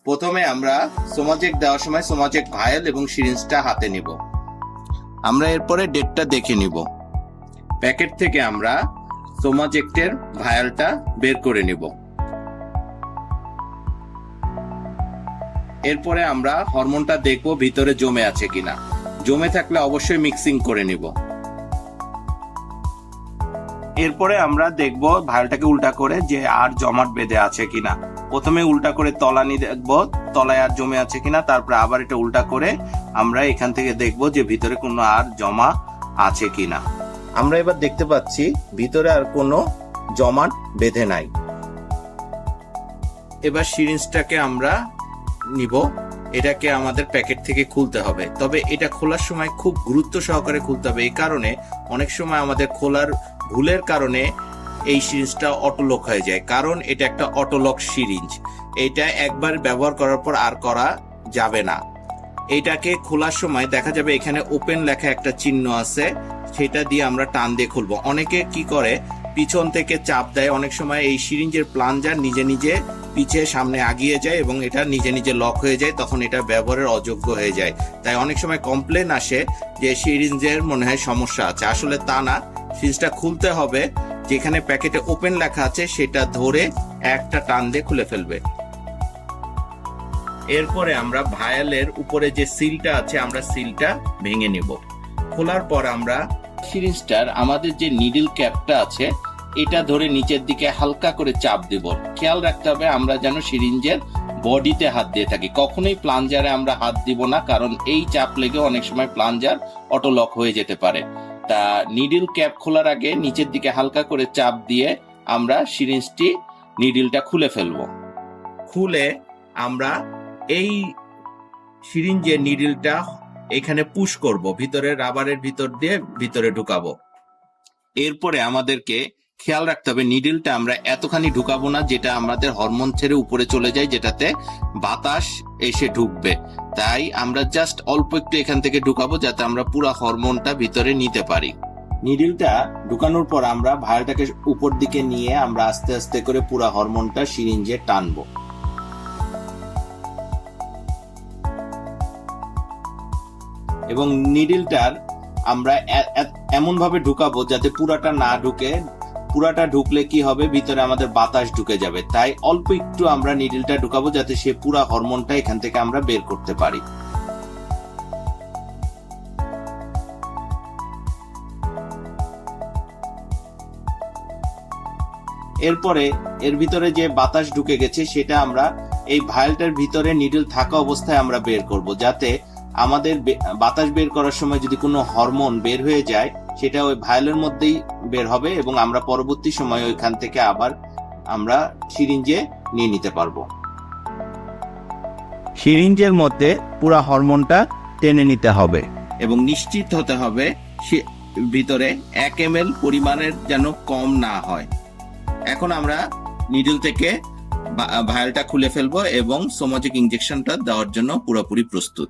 প্রথমে আমরা সোমাজেক দেওয়ার সময় সোমাজেক ভায়াল এবং সিরিঞ্জটা হাতে নিব। আমরা এরপরে ডেটটা দেখে নিব। প্যাকেট থেকে আমরা সোমাজেক্টের ভায়ালটা বের করে নিব। এরপরে আমরা হরমোনটা দেখব ভিতরে জমে আছে কিনা। জমে থাকলে অবশ্যই মিক্সিং করে নিব। এরপরে আমরা দেখব ভায়ালটাকে উল্টা করে যে আর জমাট বেঁধে আছে কিনা। প্রথমে উল্টা করে তলানি দেখব তলায় আর জমে আছে কিনা, তারপরে আবার এটা উল্টা করে আমরা এখান থেকে দেখব যে ভিতরে কোনো আর জমা আছে কিনা। আমরা এবার দেখতে পাচ্ছি ভিতরে আর কোনো জমাট বেঁধে নাই। এবার সিরিঞ্জটাকে আমরা নিব। এটাকে আমাদের প্যাকেট থেকে খুলতে হবে, তবে এটা খোলার সময় খুব গুরুত্ব সহকারে খুলতে হবে। এই কারণে অনেক সময় আমাদের খোলার ভুলের কারণে এই সিরিঞ্জটা অটোলক হয়ে যায়, কারণ এটা একটা অটোলক সিরিঞ্জ। এটা একবার ব্যবহার করার পর আর করা যাবে না। এটাকে খোলার সময় দেখা যাবে এখানে ওপেন লেখা একটা চিহ্ন আছে, সেটা দিয়ে আমরা টান দিয়ে খুলবো। অনেকে কি করে পিছন থেকে চাপ দেয়, অনেক সময় এই সিরিঞ্জের প্লাঞ্জার নিজে নিজে পিছে সামনে আগিয়ে যায় এবং এটা নিজে নিজে লক হয়ে যায়, তখন এটা ব্যবহারের অযোগ্য হয়ে যায়। তাই অনেক সময় কমপ্লেন আসে যে সিরিঞ্জের মনে হয় সমস্যা আছে। আসলে তা না, সিরিঞ্জটা খুলতে হবে, যেখানে প্যাকেটে ওপেন লেখা আছে সেটা ধরে একটা টান দিয়ে খুলে ফেলবে। এরপরে আমরা ভায়ালের উপরে যে সিলটা আছে আমরা সিলটা ভেঙে নিব। খোলার পর আমরা সিরিঞ্জটার আমাদের যে নিডল ক্যাপটা আছে এটা ধরে নিচের দিকে হালকা করে চাপ দিব। খেয়াল রাখতে হবে আমরা যেন সিরিঞ্জের বডিতে হাত দিয়ে থাকি, কখনোই প্লাঞ্জারে আমরা হাত দিব না, কারণ এই চাপ লেগে অনেক সময় প্লাঞ্জার অটোলক হয়ে যেতে পারে। তা নিডল ক্যাপ খোলার আগে নিচের দিকে হালকা করে চাপ দিয়ে আমরা সিরিঞ্জটি নিডলটা খুলে ফেলবো। খুলে আমরা এই সিরিঞ্জের নিডলটা এখানে পুশ করব, ভিতরে রাবারের ভিতর দিয়ে ভিতরে ঢুকাবো। এরপরে আমাদেরকে খেয়াল রাখতে হবে নিডলটা আমরা এতখানি ঢুকাবো না যেটা আমাদের হরমোন ছেড়ে উপরে চলে যায়, যেটাতে বাতাস এসে ঢুকবে। তাই আমরা জাস্ট অল্প একটু এখান থেকে ঢুকাবো যাতে আমরা পুরো হরমোনটা ভিতরে নিতে পারি। নিডলটা ঢুকানোর পর আমরা ভায়ালটাকে উপর দিকে নিয়ে আমরা আস্তে আস্তে করে পুরো হরমোনটা সিরিঞ্জে টানবো। এবং নিডলটার আমরা এমন ভাবে ঢুকাবো যাতে পুরাটা না ঢুকে। পুরাটা ঢুকলে কি হবে, ভিতরে আমাদের বাতাস ঢুকে যাবে। তাই অল্প একটু আমরা নিডলটা ঢুকাবো যাতে সে পুরা হরমোনটা এখান থেকে আমরা বের করতে পারি। এরপরে এর ভিতরে যে বাতাস ঢুকে গেছে সেটা আমরা এই ভায়ালটার ভিতরে নিডল থাকা অবস্থায় আমরা বের করব, যাতে আমাদের বাতাস বের করার সময় যদি কোনো হরমোন বের হয়ে যায় সেটা ওই ভায়ালের মধ্যেই বের হবে এবং আমরা পরবর্তী সময় ওইখান থেকে আবার আমরা সিরিঞ্জে নিয়ে নিতে পারবো। সিরিঞ্জের মধ্যে পুরো হরমোনটা টেনে নিতে হবে এবং নিশ্চিত হতে হবে ভিতরে 1 ml পরিমাণের যেন কম না হয়। এখন আমরা নিডল থেকে ভায়ালটা খুলে ফেলবো এবং সোমাজেক ইনজেকশনটা দেওয়ার জন্য পুরোপুরি প্রস্তুত।